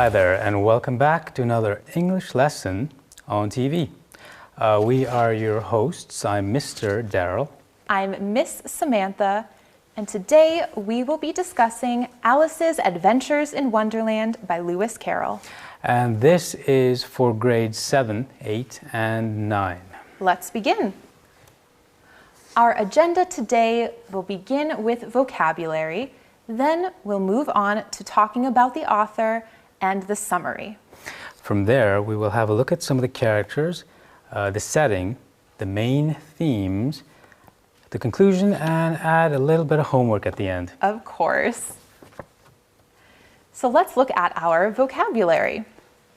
Hi there, and welcome back to another English lesson on TV. We are your hosts. I'm Mr. Daryl. I'm Miss Samantha, and today we will be discussing Alice's Adventures in Wonderland by Lewis Carroll. And this is for grades 7, 8, and 9. Let's begin. Our agenda today will begin with vocabulary, then we'll move on to talking about the author and the summary. From there, we will have a look at some of the characters, the setting, the main themes, the conclusion, and add a little bit of homework at the end. Of course. So let's look at our vocabulary.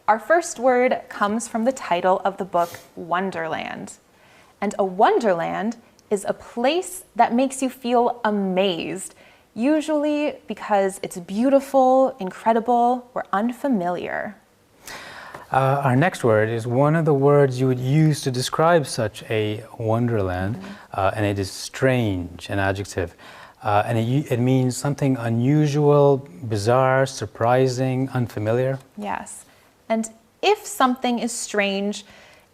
Our first word comes from the title of the book, Wonderland. And a wonderland is a place that makes you feel amazed, usually because it's beautiful, incredible, or unfamiliar. Our next word is one of the words you would use to describe such a wonderland, and it is strange, an adjective. And it means something unusual, bizarre, surprising, unfamiliar. Yes. And if something is strange,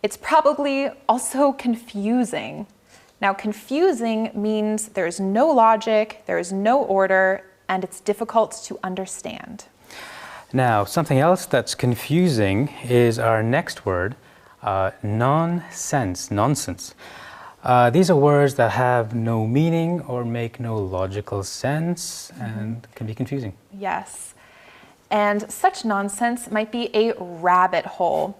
it's probably also confusing. Now, confusing means there's no logic, there's no order, and it's difficult to understand. Now, something else that's confusing is our next word, nonsense. These are words that have no meaning or make no logical sense and can be confusing. Yes. And such nonsense might be a rabbit hole.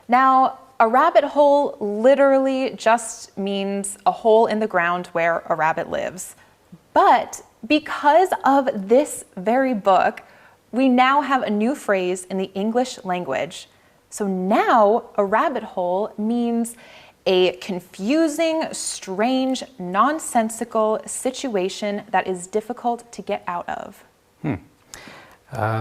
Now, a rabbit hole literally just means a hole in the ground where a rabbit lives. But because of this very book, we now have a new phrase in the English language. So now a rabbit hole means a confusing, strange, nonsensical situation that is difficult to get out of.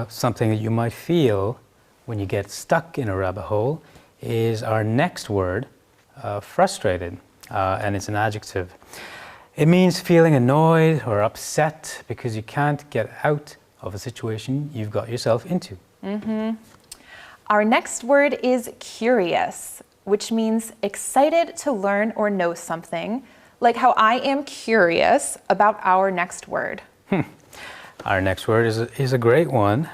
Something that you might feel when you get stuck in a rabbit hole is our next word, frustrated, and it's an adjective. It means feeling annoyed or upset because you can't get out of a situation you've got yourself into. Our next word is curious, which means excited to learn or know something, like how I am curious about our next word. Our next word is a great one.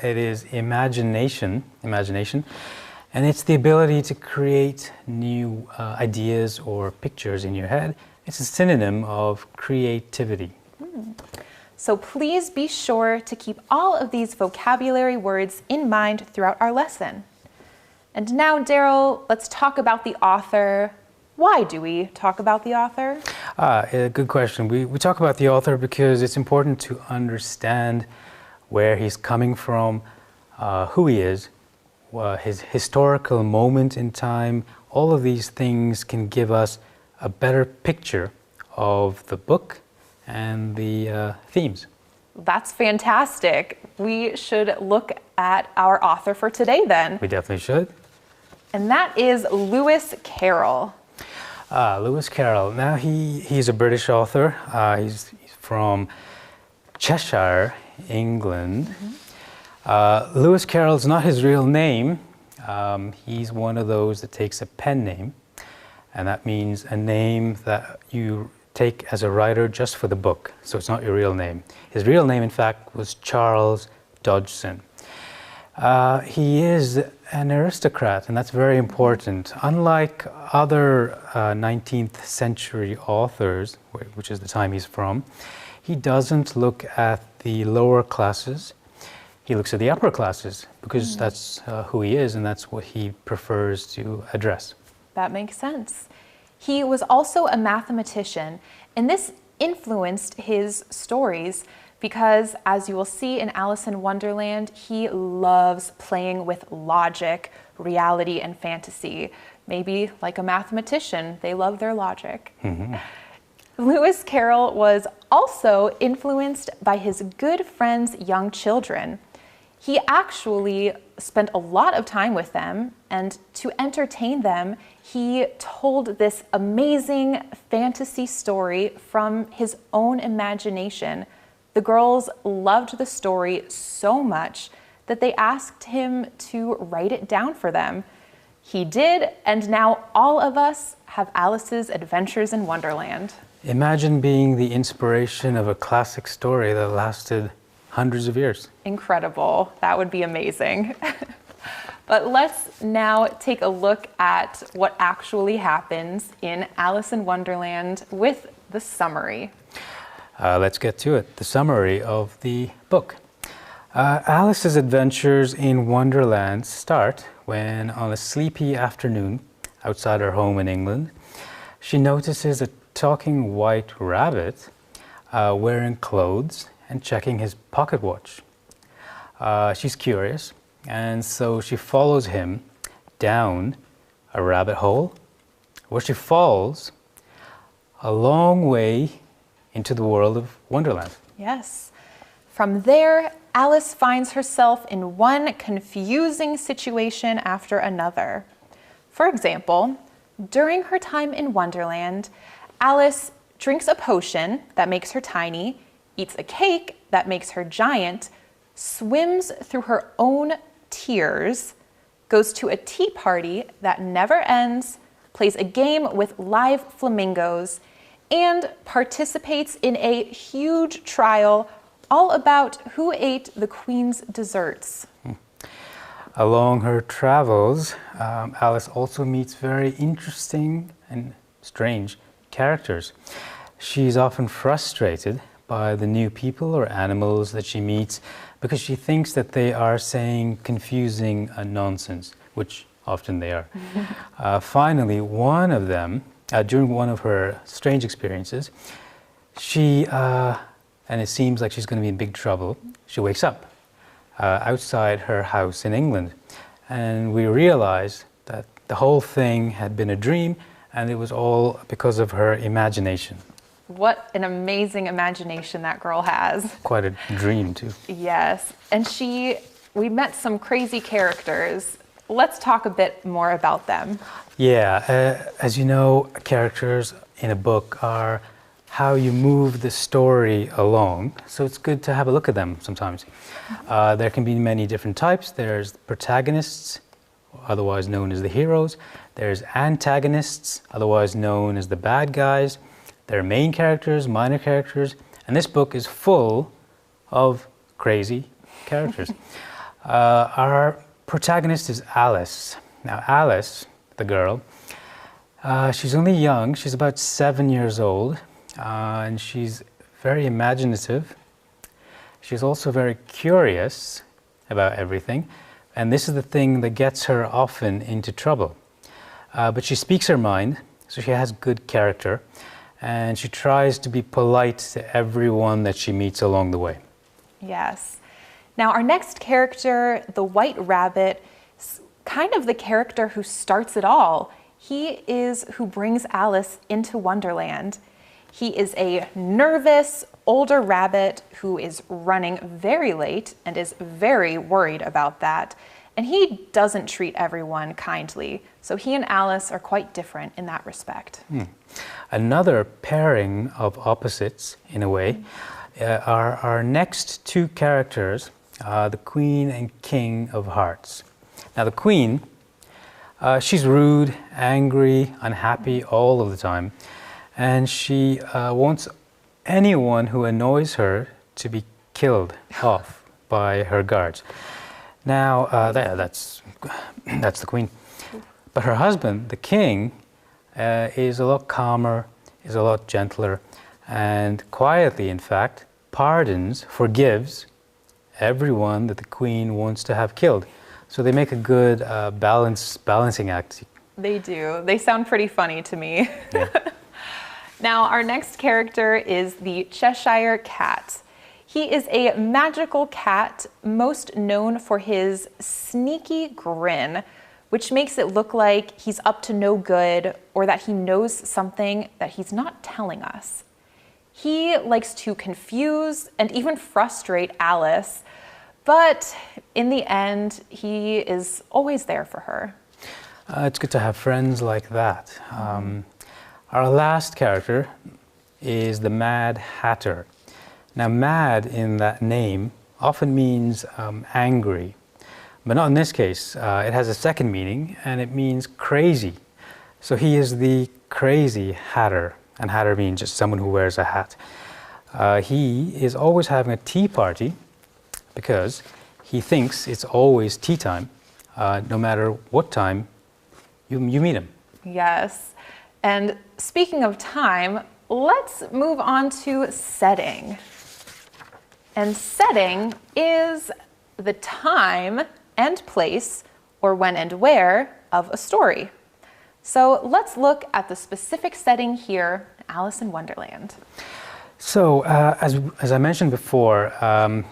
It is imagination, and it's the ability to create new ideas or pictures in your head. It's a synonym of creativity. So please be sure to keep all of these vocabulary words in mind throughout our lesson. And now, Daryl, let's talk about the author. Why do we talk about the author? Good question. We talk about the author because it's important to understand where he's coming from, who he is, his historical moment in time. All of these things can give us a better picture of the book and the themes. That's fantastic. We should look at our author for today then. We definitely should. And that is Lewis Carroll. Lewis Carroll. Now he's a British author. He's from Cheshire, England. Lewis Carroll's not his real name. He's one of those that takes a pen name, and that means a name that you take as a writer just for the book, so it's not your real name. His real name, in fact, was Charles Dodgson. He is an aristocrat, and that's very important. Unlike other 19th century authors, which is the time he's from, he doesn't look at the lower classes. He looks at the upper classes because that's who he is, and that's what he prefers to address. That makes sense. He was also a mathematician, and this influenced his stories because, as you will see in Alice in Wonderland, he loves playing with logic, reality, and fantasy. Maybe like a mathematician, they love their logic. Lewis Carroll was also influenced by his good friend's young children. He actually spent a lot of time with them, and to entertain them, he told this amazing fantasy story from his own imagination. The girls loved the story so much that they asked him to write it down for them. He did, and now all of us have Alice's Adventures in Wonderland. Imagine being the inspiration of a classic story that lasted hundreds of years. Incredible. That would be amazing. But let's now take a look at what actually happens in Alice in Wonderland with the summary. Let's get to it. The summary of the book. Alice's adventures in Wonderland start when, on a sleepy afternoon outside her home in England, she notices a talking white rabbit wearing clothes and checking his pocket watch. She's curious, and so she follows him down a rabbit hole where she falls a long way into the world of Wonderland. Yes. From there, Alice finds herself in one confusing situation after another. For example, during her time in Wonderland, Alice drinks a potion that makes her tiny, eats a cake that makes her giant, swims through her own tears, goes to a tea party that never ends, plays a game with live flamingos, and participates in a huge trial all about who ate the Queen's desserts. Along her travels, Alice also meets very interesting and strange characters. She's often frustrated by the new people or animals that she meets because she thinks that they are saying confusing nonsense, which often they are. Finally, one of them, during one of her strange experiences, and it seems like she's going to be in big trouble, she wakes up outside her house in England. And we realize that the whole thing had been a dream, and it was all because of her imagination. What an amazing imagination that girl has. Quite a dream, too. Yes. And we met some crazy characters. Let's talk a bit more about them. Yeah, as you know, characters in a book are how you move the story along. So it's good to have a look at them sometimes. There can be many different types. There's protagonists, otherwise known as the heroes. There's antagonists, otherwise known as the bad guys. There are main characters, minor characters, and this book is full of crazy characters. Our protagonist is Alice. Now Alice, the girl, she's only young. She's about 7 years old, and she's very imaginative. She's also very curious about everything, and this is the thing that gets her often into trouble. But she speaks her mind, so she has good character, and she tries to be polite to everyone that she meets along the way. Yes. Now our next character, the White Rabbit, is kind of the character who starts it all. He is who brings Alice into Wonderland. He is a nervous, older rabbit who is running very late and is very worried about that. And he doesn't treat everyone kindly. So he and Alice are quite different in that respect. Another pairing of opposites, in a way, are our next two characters, the Queen and King of Hearts. Now the Queen, she's rude, angry, unhappy all of the time. And she wants anyone who annoys her to be killed off by her guards. Now, that's the Queen. But her husband, the King, is a lot calmer, is a lot gentler, and quietly, in fact, forgives everyone that the Queen wants to have killed. So they make a good balancing act. They do. They sound pretty funny to me. Yeah. Now, our next character is the Cheshire Cat. He is a magical cat, most known for his sneaky grin, which makes it look like he's up to no good or that he knows something that he's not telling us. He likes to confuse and even frustrate Alice, but in the end, he is always there for her. It's good to have friends like that. Our last character is the Mad Hatter. Now, mad in that name often means angry But not in this case. It has a second meaning, and it means crazy. So he is the crazy hatter, and hatter means just someone who wears a hat. He is always having a tea party because he thinks it's always tea time, no matter what time you meet him. Yes. And speaking of time, let's move on to setting. And setting is the time and place, or when and where, of a story. So let's look at the specific setting here, Alice in Wonderland. So, as I mentioned before,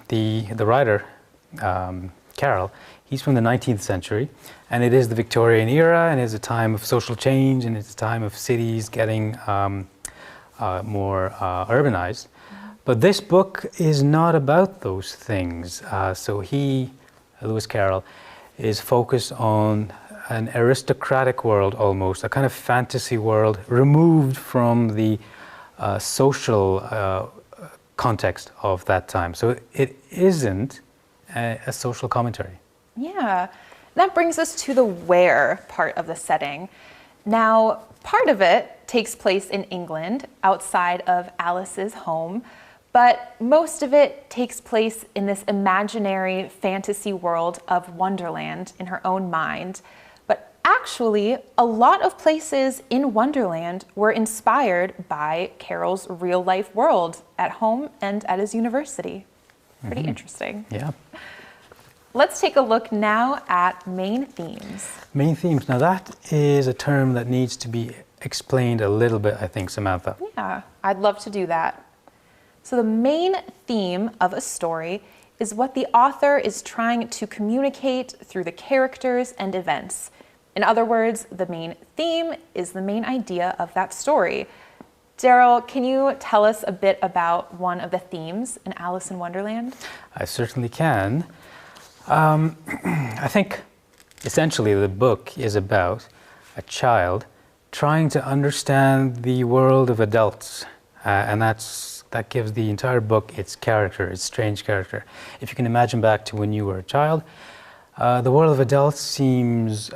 the writer, Carol, he's from the 19th century, and it is the Victorian era, and it's a time of social change, and it's a time of cities getting more urbanized. But this book is not about those things. So Lewis Carroll, is focused on an aristocratic world almost, a kind of fantasy world removed from the social context of that time. So it isn't a social commentary. Yeah, that brings us to the where part of the setting. Now, part of it takes place in England, outside of Alice's home, but most of it takes place in this imaginary fantasy world of Wonderland in her own mind. But actually, a lot of places in Wonderland were inspired by Carroll's real-life world at home and at his university. Pretty interesting. Yeah. Let's take a look now at main themes. Main themes. Now that is a term that needs to be explained a little bit, I think, Samantha. Yeah, I'd love to do that. So the main theme of a story is what the author is trying to communicate through the characters and events. In other words, the main theme is the main idea of that story. Daryl, can you tell us a bit about one of the themes in Alice in Wonderland? I certainly can. I think essentially the book is about a child trying to understand the world of adults, and that gives the entire book its character, its strange character. If you can imagine back to when you were a child, the world of adults seems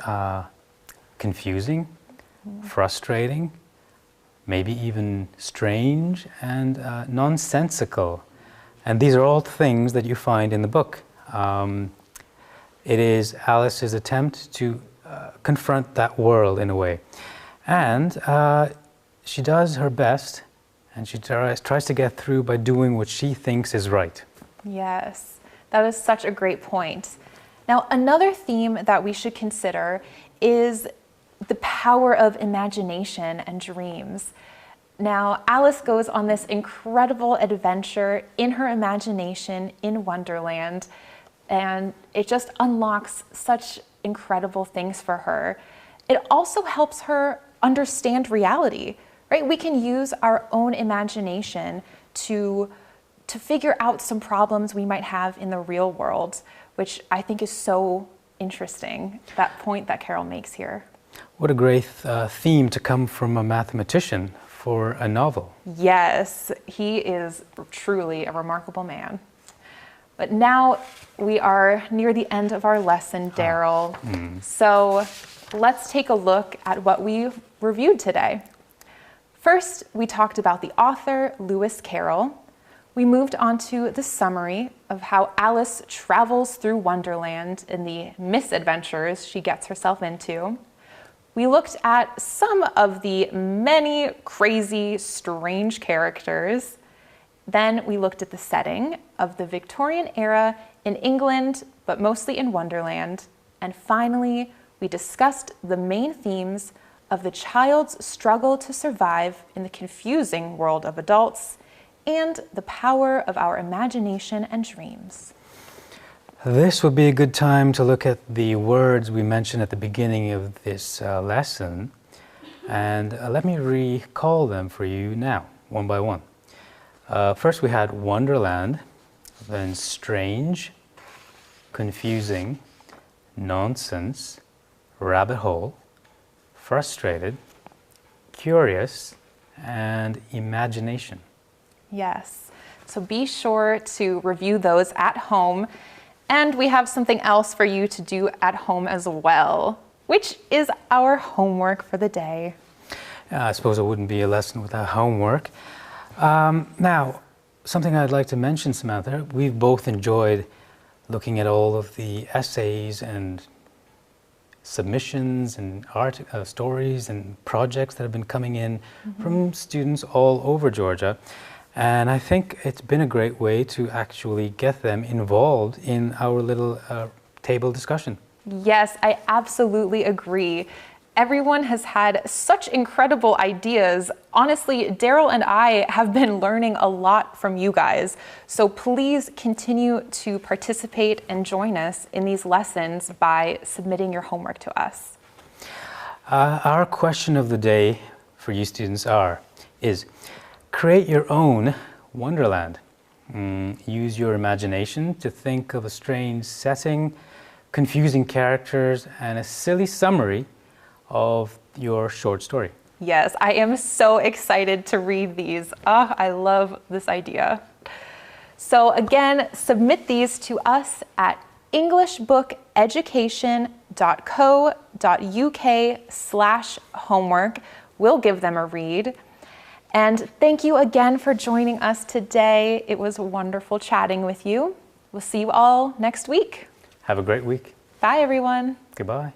confusing, frustrating, maybe even strange and nonsensical. And these are all things that you find in the book. It is Alice's attempt to confront that world in a way. And she does her best, and she tries to get through by doing what she thinks is right. Yes, that is such a great point. Now, another theme that we should consider is the power of imagination and dreams. Now, Alice goes on this incredible adventure in her imagination in Wonderland, and it just unlocks such incredible things for her. It also helps her understand reality, right? We can use our own imagination to figure out some problems we might have in the real world, which I think is so interesting, that point that Carol makes here. What a great theme to come from a mathematician for a novel. Yes, he is truly a remarkable man. But now we are near the end of our lesson, Daryl. So let's take a look at what we reviewed today. First, we talked about the author, Lewis Carroll. We moved on to the summary of how Alice travels through Wonderland and the misadventures she gets herself into. We looked at some of the many crazy, strange characters. Then we looked at the setting of the Victorian era in England, but mostly in Wonderland. And finally, we discussed the main themes of the child's struggle to survive in the confusing world of adults and the power of our imagination and dreams. This would be a good time to look at the words we mentioned at the beginning of this lesson. And let me recall them for you now, one by one. First we had Wonderland, then strange, confusing, nonsense, rabbit hole, frustrated, curious, and imagination. Yes, so be sure to review those at home. And we have something else for you to do at home as well, which is our homework for the day. I suppose it wouldn't be a lesson without homework. Now, something I'd like to mention, Samantha, we've both enjoyed looking at all of the essays and submissions and stories and projects that have been coming in from students all over Georgia. And I think it's been a great way to actually get them involved in our little table discussion. Yes, I absolutely agree. Everyone has had such incredible ideas. Honestly, Daryl and I have been learning a lot from you guys. So please continue to participate and join us in these lessons by submitting your homework to us. Our question of the day for you students is create your own wonderland. Use your imagination to think of a strange setting, confusing characters, and a silly summary of your short story. Yes, I am so excited to read these. I love this idea. So again, submit these to us at englishbookeducation.co.uk/homework. We'll give them a read. And thank you again for joining us today. It was wonderful chatting with you. We'll see you all next week. Have a great week. Bye, everyone. Goodbye.